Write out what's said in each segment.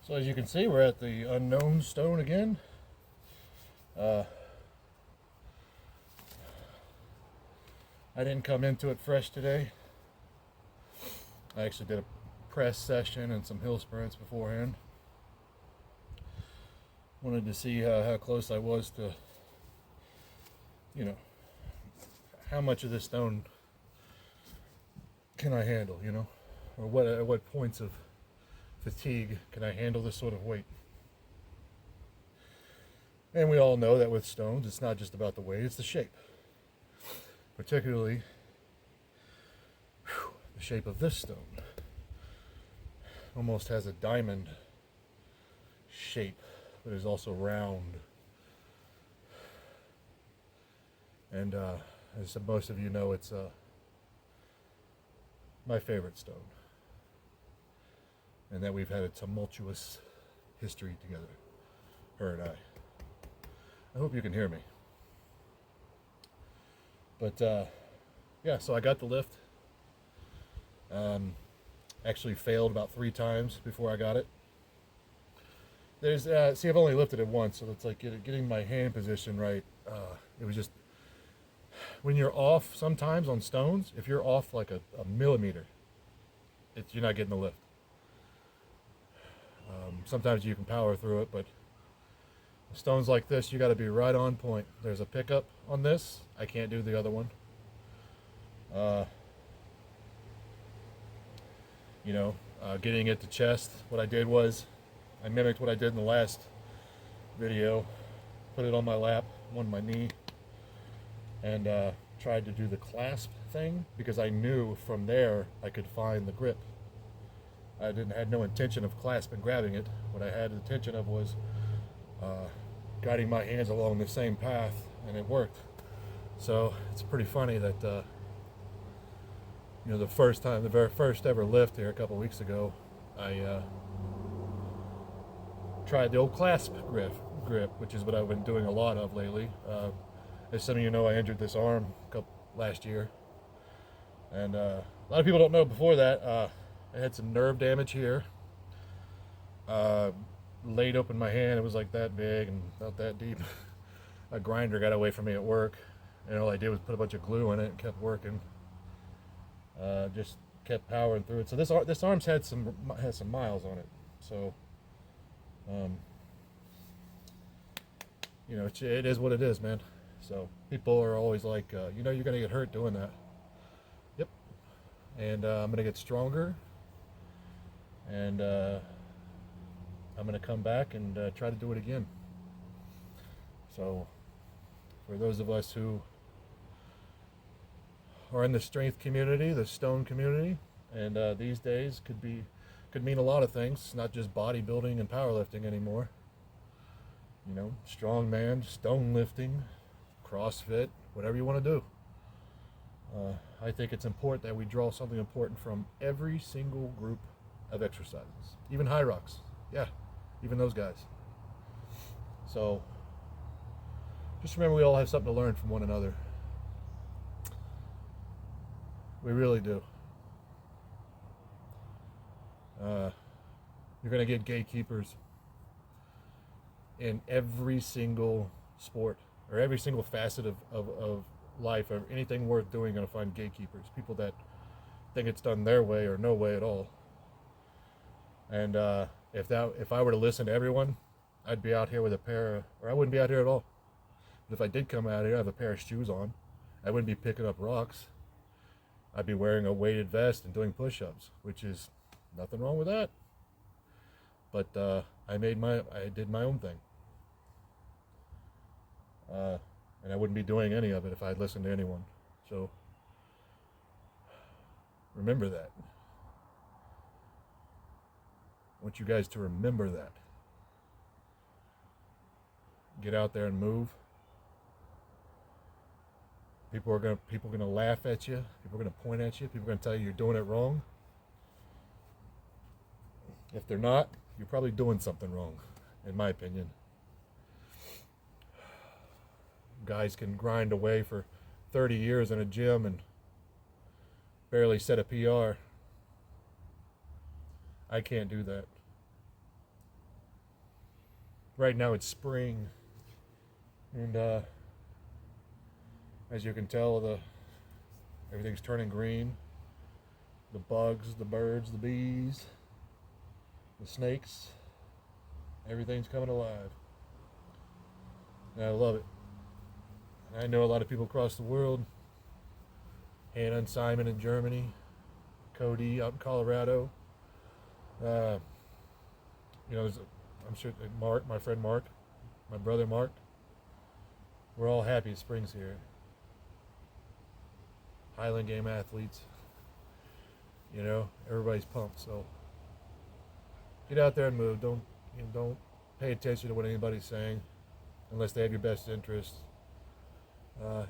So as you can see, we're at the unknown stone again. I didn't come into it fresh today. I actually did a press session and some hill sprints beforehand. Wanted to see how close I was to, how much of this stone can I handle, or at what points of fatigue can I handle this sort of weight. And we all know that with stones, it's not just about the weight, it's the shape. Particularly, the shape of this stone. Almost has a diamond shape, but is also round. And as most of you know, it's my favorite stone. And that we've had a tumultuous history together, her and I hope you can hear me. But yeah, so I got the lift. Actually failed about 3 times before I got it. There's see, I've only lifted it once, so it's like getting my hand position right. It was just, when you're off sometimes on stones, if you're off like a millimeter, you're not getting the lift. Sometimes you can power through it, but stones like this, you got to be right on point. There's a pickup on this. I can't do the other one. Getting it to chest, what I did was I mimicked what I did in the last video. Put it on my lap, on my knee, and tried to do the clasp thing, because I knew from there I could find the grip. I had no intention of clasping, grabbing it. What I had intention of was guiding my hands along the same path, and it worked. So it's pretty funny that the very first ever lift here a couple weeks ago, I tried the old clasp grip, which is what I've been doing a lot of lately. As some of you know, I injured this arm last year, and a lot of people don't know, before that I had some nerve damage here. Laid open my hand, it was like that big and not that deep. A grinder got away from me at work, and all I did was put a bunch of glue in it and kept working. Just kept powering through it. So this arm's has some miles on it. So, it is what it is, man. So people are always like, you're gonna get hurt doing that. Yep. And I'm gonna get stronger, and I'm gonna come back and try to do it again. So, for those of us who are in the strength community, the stone community, and these days could mean a lot of things, not just bodybuilding and powerlifting anymore. Strongman, stone lifting, CrossFit, whatever you want to do. I think it's important that we draw something important from every single group of exercises, even high rocks. Yeah, even those guys. So just remember, we all have something to learn from one another. We really do. You're going to get gatekeepers in every single sport, or every single facet of life, or anything worth doing. Going to find gatekeepers, people that think it's done their way or no way at all. And if I were to listen to everyone, I'd be out here with or I wouldn't be out here at all. But if I did come out here, I have a pair of shoes on. I wouldn't be picking up rocks. I'd be wearing a weighted vest and doing push-ups, which is nothing wrong with that. But I did my own thing. And I wouldn't be doing any of it if I'd listened to anyone. So remember that. I want you guys to remember that. Get out there and move. People are gonna laugh at you. People are gonna point at you. People are gonna tell you you're doing it wrong. If they're not, you're probably doing something wrong, in my opinion. Guys can grind away for 30 years in a gym and barely set a PR. I can't do that. Right now it's spring, and as you can tell, everything's turning green. The bugs, the birds, the bees, the snakes, everything's coming alive. And I love it. And I know a lot of people across the world. Hannah and Simon in Germany, Cody out in Colorado. You know, I'm sure Mark, my friend Mark, my brother Mark, we're all happy spring's here. Highland Game athletes, you know, everybody's pumped. So get out there and move. Don't pay attention to what anybody's saying, unless they have your best interest.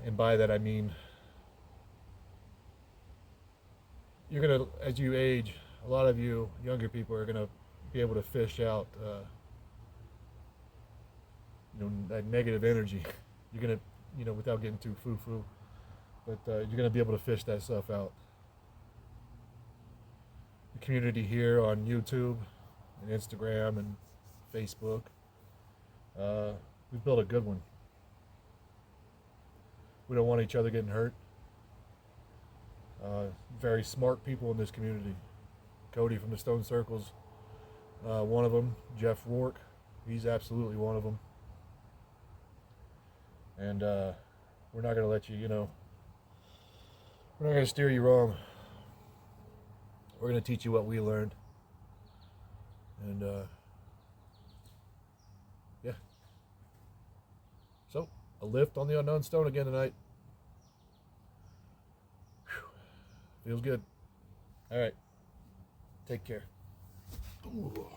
And by that I mean, you're gonna, as you age, a lot of you younger people are gonna be able to fish out, that negative energy. You're gonna, without getting too foo-foo, but you're gonna be able to fish that stuff out. The community here on YouTube and Instagram and Facebook, we've built a good one. We don't want each other getting hurt. Very smart people in this community. Cody from the Stone Circles, one of them. Jeff Rourke, he's absolutely one of them. And we're not going to let you, we're not going to steer you wrong. We're going to teach you what we learned. And yeah. So, a lift on the Unknown Stone again tonight. Whew. Feels good. All right. Take care. Ooh.